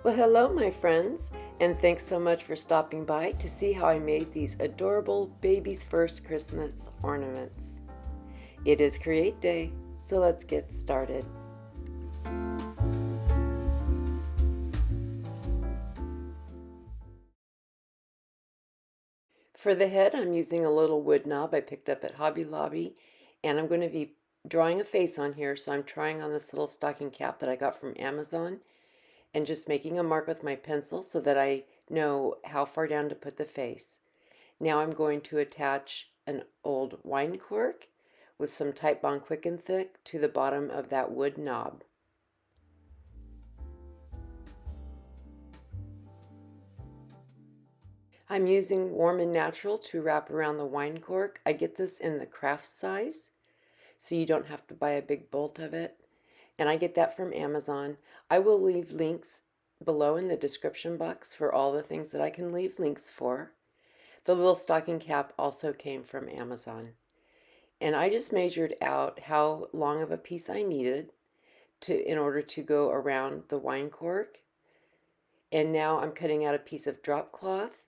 Well, hello, my friends, and thanks so much for stopping by to see how I made these adorable baby's first Christmas ornaments. It is Create Day, so let's get started. For the head, I'm using a little wood knob I picked up at Hobby Lobby, and I'm going to be drawing a face on here, so I'm trying on this little stocking cap that I got from Amazon and just making a mark with my pencil so that I know how far down to put the face. Now I'm going to attach an old wine cork with some Titebond Quick and Thick to the bottom of that wood knob. I'm using Warm and Natural to wrap around the wine cork. I get this in the craft size, so you don't have to buy a big bolt of it. And I get that from Amazon. I will leave links below in the description box for all the things that I can leave links for. The little stocking cap also came from Amazon. And I just measured out how long of a piece I needed in order to go around the wine cork. And now I'm cutting out a piece of drop cloth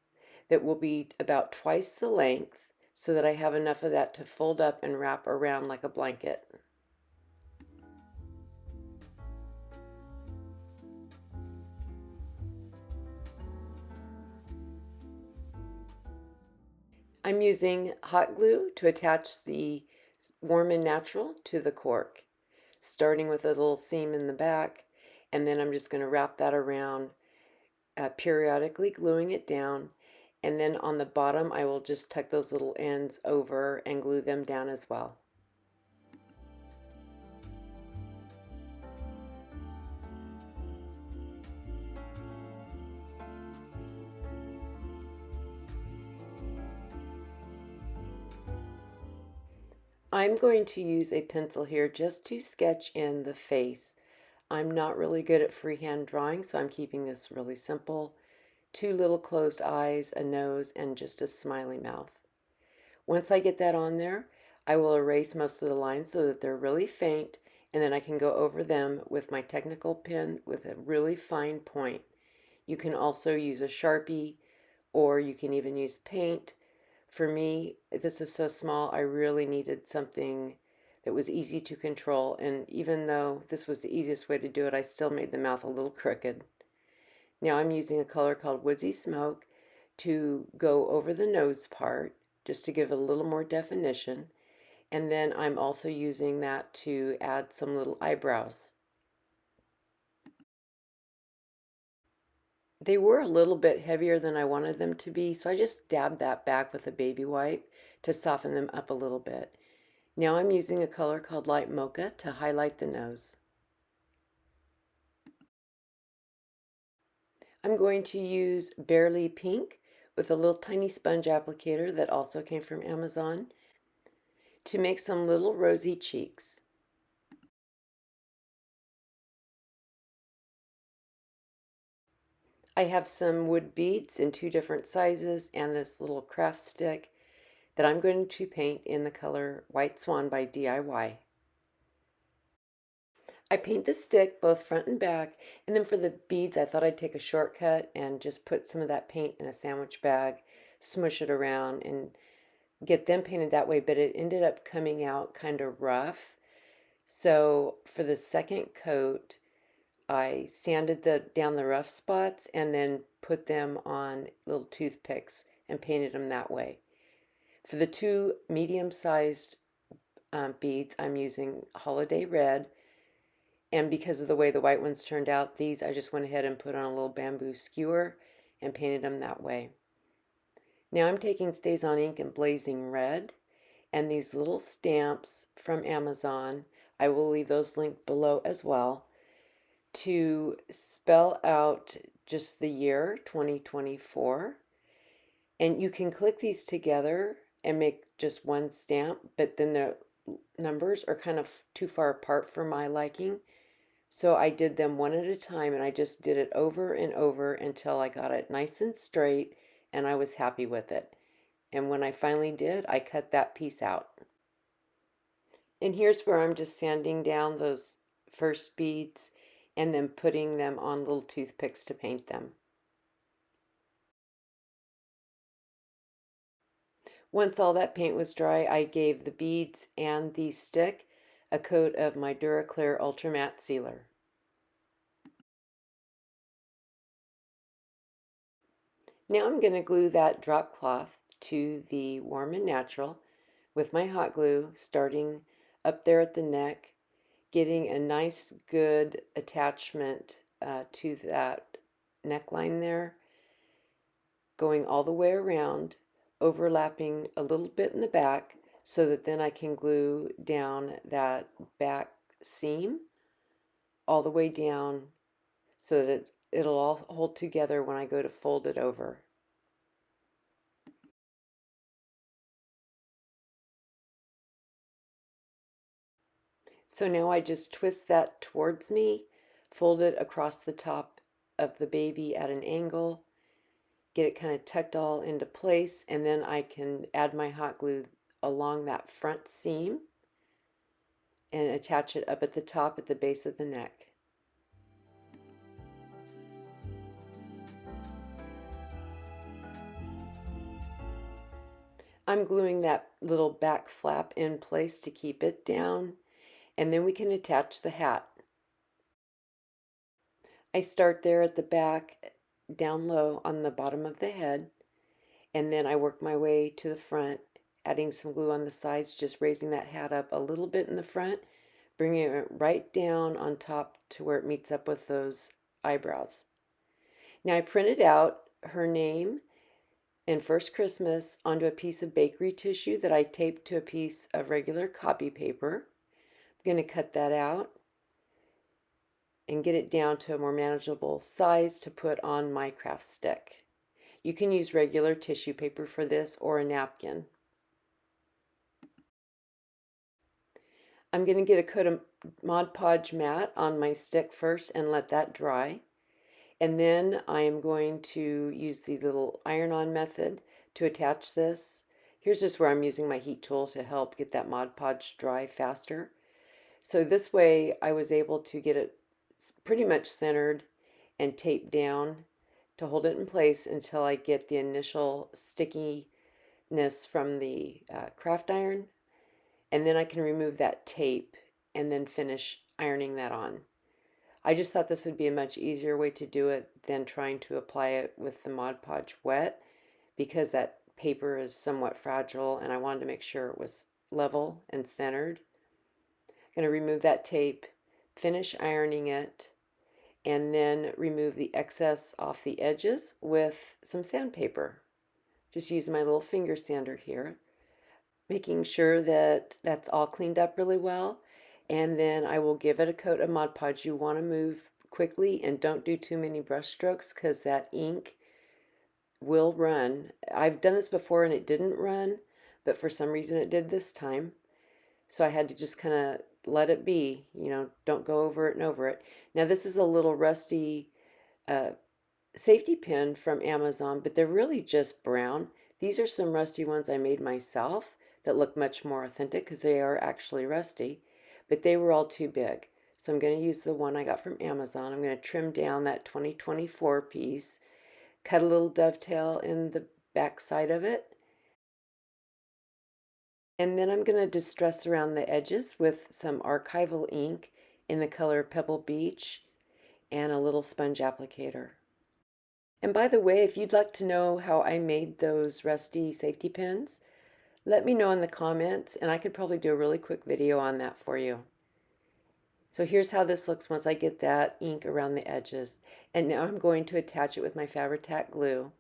that will be about twice the length so that I have enough of that to fold up and wrap around like a blanket. I'm using hot glue to attach the Warm and Natural to the cork, starting with a little seam in the back, and then I'm just going to wrap that around, periodically gluing it down, and then on the bottom I will just tuck those little ends over and glue them down as well. I'm going to use a pencil here just to sketch in the face. I'm not really good at freehand drawing, so I'm keeping this really simple. Two little closed eyes, a nose, and just a smiley mouth. Once I get that on there, I will erase most of the lines so that they're really faint, and then I can go over them with my technical pen with a really fine point. You can also use a Sharpie, or you can even use paint. For me, this is so small, I really needed something that was easy to control, and even though this was the easiest way to do it, I still made the mouth a little crooked. Now I'm using a color called Woodsy Smoke to go over the nose part, just to give it a little more definition, and then I'm also using that to add some little eyebrows. They were a little bit heavier than I wanted them to be, so I just dabbed that back with a baby wipe to soften them up a little bit. Now I'm using a color called Light Mocha to highlight the nose. I'm going to use Barely Pink with a little tiny sponge applicator that also came from Amazon to make some little rosy cheeks. I have some wood beads in two different sizes and this little craft stick that I'm going to paint in the color White Swan by DIY. I paint the stick both front and back, and then for the beads I thought I'd take a shortcut and just put some of that paint in a sandwich bag, smush it around, and get them painted that way, but it ended up coming out kind of rough. So for the second coat, I sanded down the rough spots and then put them on little toothpicks and painted them that way. For the two medium-sized beads, I'm using Holiday Red, and because of the way the white ones turned out, these I just went ahead and put on a little bamboo skewer and painted them that way. Now I'm taking Stays On ink and Blazing Red, and these little stamps from Amazon, I will leave those linked below as well, to spell out just the year 2024. And you can click these together and make just one stamp, but then the numbers are kind of too far apart for my liking. So I did them one at a time, and I just did it over and over until I got it nice and straight and I was happy with it. And when I finally did, I cut that piece out. And here's where I'm just sanding down those first beads and then putting them on little toothpicks to paint them. Once all that paint was dry, I gave the beads and the stick a coat of my Duraclear Ultra Matte Sealer. Now I'm going to glue that drop cloth to the Warm and Natural with my hot glue, starting up there at the neck, getting a nice good attachment to that neckline there, going all the way around, overlapping a little bit in the back so that then I can glue down that back seam all the way down so that it'll all hold together when I go to fold it over. So now I just twist that towards me, fold it across the top of the baby at an angle, get it kind of tucked all into place, and then I can add my hot glue along that front seam and attach it up at the top at the base of the neck. I'm gluing that little back flap in place to keep it down, and then we can attach the hat. I start there at the back, down low on the bottom of the head, and then I work my way to the front, adding some glue on the sides, just raising that hat up a little bit in the front, bringing it right down on top to where it meets up with those eyebrows. Now I printed out her name and First Christmas onto a piece of bakery tissue that I taped to a piece of regular copy paper. I'm going to cut that out and get it down to a more manageable size to put on my craft stick. You can use regular tissue paper for this or a napkin. I'm going to get a coat of Mod Podge matte on my stick first and let that dry. And then I am going to use the little iron-on method to attach this. Here's just where I'm using my heat tool to help get that Mod Podge dry faster. So this way I was able to get it pretty much centered and taped down to hold it in place until I get the initial stickiness from the craft iron, and then I can remove that tape and then finish ironing that on. I just thought this would be a much easier way to do it than trying to apply it with the Mod Podge wet, because that paper is somewhat fragile and I wanted to make sure it was level and centered. I'm going to remove that tape, finish ironing it, and then remove the excess off the edges with some sandpaper. Just use my little finger sander here, making sure that that's all cleaned up really well. And then I will give it a coat of Mod Podge. You want to move quickly and don't do too many brush strokes because that ink will run. I've done this before and it didn't run, but for some reason it did this time. So I had to just kind of let it be, don't go over it and over it. Now this is a little rusty safety pin from Amazon, but they're really just brown. These are some rusty ones I made myself that look much more authentic because they are actually rusty, but they were all too big. So I'm going to use the one I got from Amazon. I'm going to trim down that 2024 piece, cut a little dovetail in the back side of it, and then I'm going to distress around the edges with some archival ink in the color Pebble Beach and a little sponge applicator. And by the way, if you'd like to know how I made those rusty safety pins, let me know in the comments and I could probably do a really quick video on that for you. So here's how this looks once I get that ink around the edges. And now I'm going to attach it with my Fabri-Tac glue.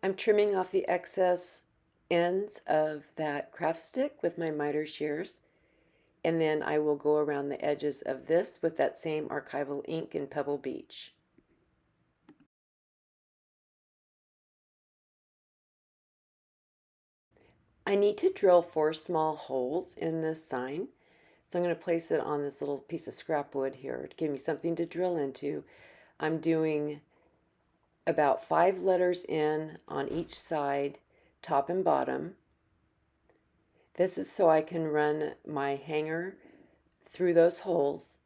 I'm trimming off the excess ends of that craft stick with my miter shears, and then I will go around the edges of this with that same archival ink in Pebble Beach. I need to drill 4 small holes in this sign, so I'm going to place it on this little piece of scrap wood here to give me something to drill into. I'm doing about 5 letters in on each side, top and bottom. This is so I can run my hanger through those holes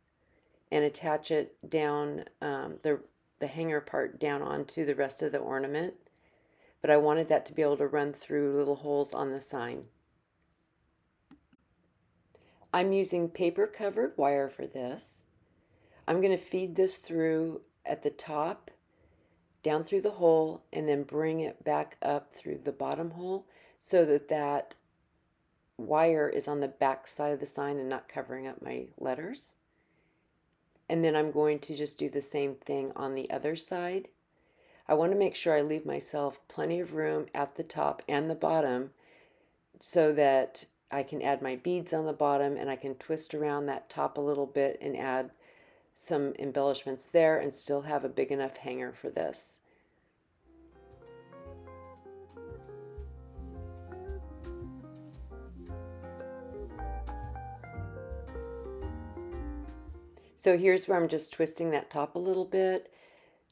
and attach it down, the hanger part down onto the rest of the ornament. But I wanted that to be able to run through little holes on the sign. I'm using paper covered wire for this. I'm going to feed this through at the top, down through the hole, and then bring it back up through the bottom hole so that that wire is on the back side of the sign and not covering up my letters. And then I'm going to just do the same thing on the other side. I want to make sure I leave myself plenty of room at the top and the bottom so that I can add my beads on the bottom, and I can twist around that top a little bit and add some embellishments there and still have a big enough hanger for this. So here's where I'm just twisting that top a little bit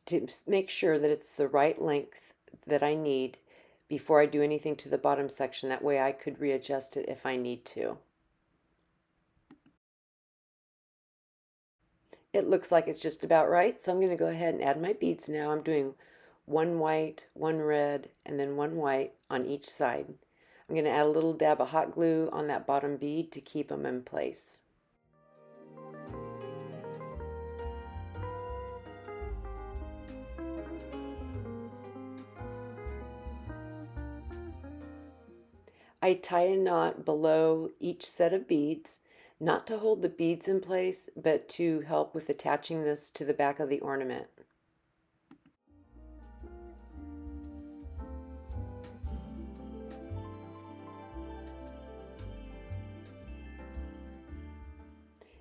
to make sure that it's the right length that I need before I do anything to the bottom section. That way I could readjust it if I need to. It looks like it's just about right, so I'm going to go ahead and add my beads now. I'm doing one white, one red, and then one white on each side. I'm going to add a little dab of hot glue on that bottom bead to keep them in place. I tie a knot below each set of beads, not to hold the beads in place, but to help with attaching this to the back of the ornament.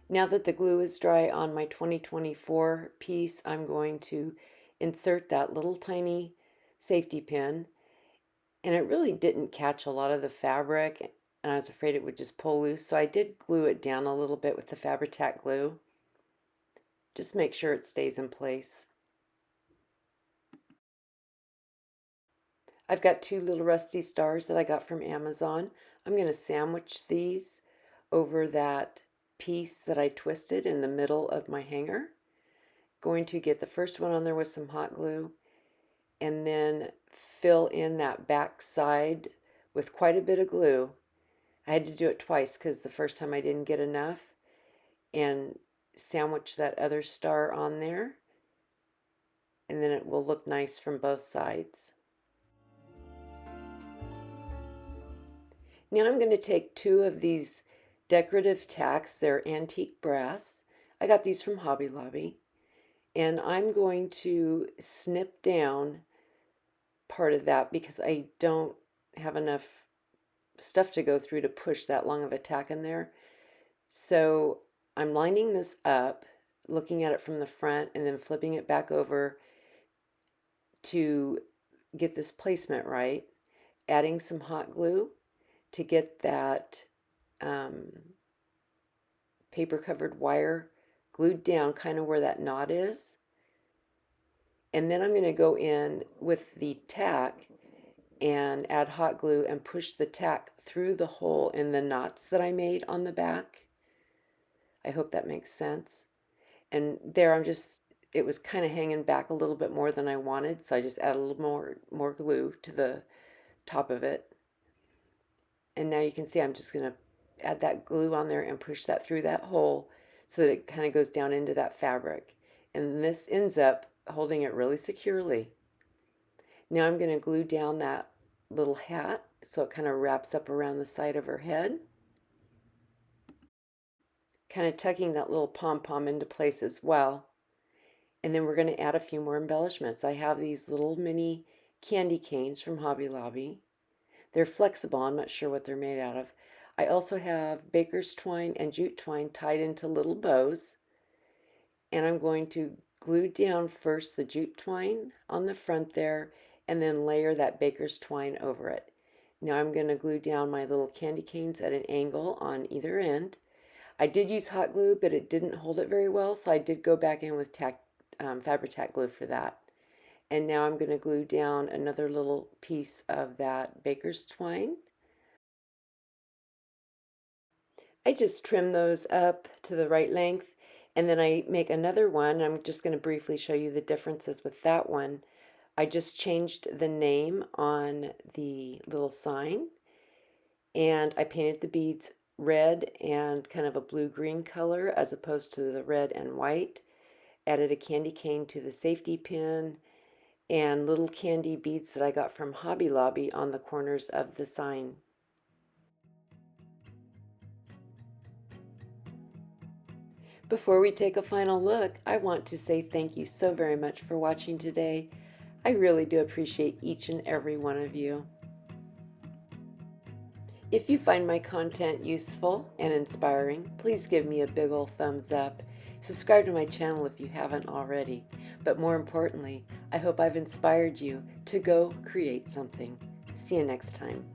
Now that the glue is dry on my 2024 piece, I'm going to insert that little tiny safety pin. And it really didn't catch a lot of the fabric, and I was afraid it would just pull loose, so I did glue it down a little bit with the Fabri-Tac glue. Just make sure it stays in place. I've got 2 little rusty stars that I got from Amazon. I'm going to sandwich these over that piece that I twisted in the middle of my hanger. Going to get the first one on there with some hot glue, and then fill in that back side with quite a bit of glue. I had to do it twice because the first time I didn't get enough, and sandwich that other star on there, and then it will look nice from both sides. Now I'm going to take 2 of these decorative tacks. They're antique brass. I got these from Hobby Lobby, and I'm going to snip down part of that because I don't have enough stuff to go through to push that long of a tack in there. So I'm lining this up, looking at it from the front, and then flipping it back over to get this placement right, adding some hot glue to get that paper covered wire glued down kind of where that knot is. And then I'm going to go in with the tack and add hot glue and push the tack through the hole in the knots that I made on the back. I hope that makes sense. And there it was kind of hanging back a little bit more than I wanted, so I just add a little more glue to the top of it. And now you can see I'm just going to add that glue on there and push that through that hole so that it kind of goes down into that fabric. And this ends up holding it really securely. Now I'm going to glue down that little hat so it kind of wraps up around the side of her head, kind of tucking that little pom-pom into place as well. And then we're going to add a few more embellishments. I have these little mini candy canes from Hobby Lobby. They're flexible. I'm not sure what they're made out of. I also have baker's twine and jute twine tied into little bows. And I'm going to glue down first the jute twine on the front there, and then layer that baker's twine over it. Now I'm going to glue down my little candy canes at an angle on either end. I did use hot glue, but it didn't hold it very well, so I did go back in with Fabri-Tac glue for that. And now I'm going to glue down another little piece of that baker's twine. I just trim those up to the right length, and then I make another one. I'm just going to briefly show you the differences with that one. I just changed the name on the little sign, and I painted the beads red and kind of a blue-green color as opposed to the red and white. Added a candy cane to the safety pin, and little candy beads that I got from Hobby Lobby on the corners of the sign. Before we take a final look, I want to say thank you so very much for watching today. I really do appreciate each and every one of you. If you find my content useful and inspiring, please give me a big ol' thumbs up. Subscribe to my channel if you haven't already. But more importantly, I hope I've inspired you to go create something. See you next time.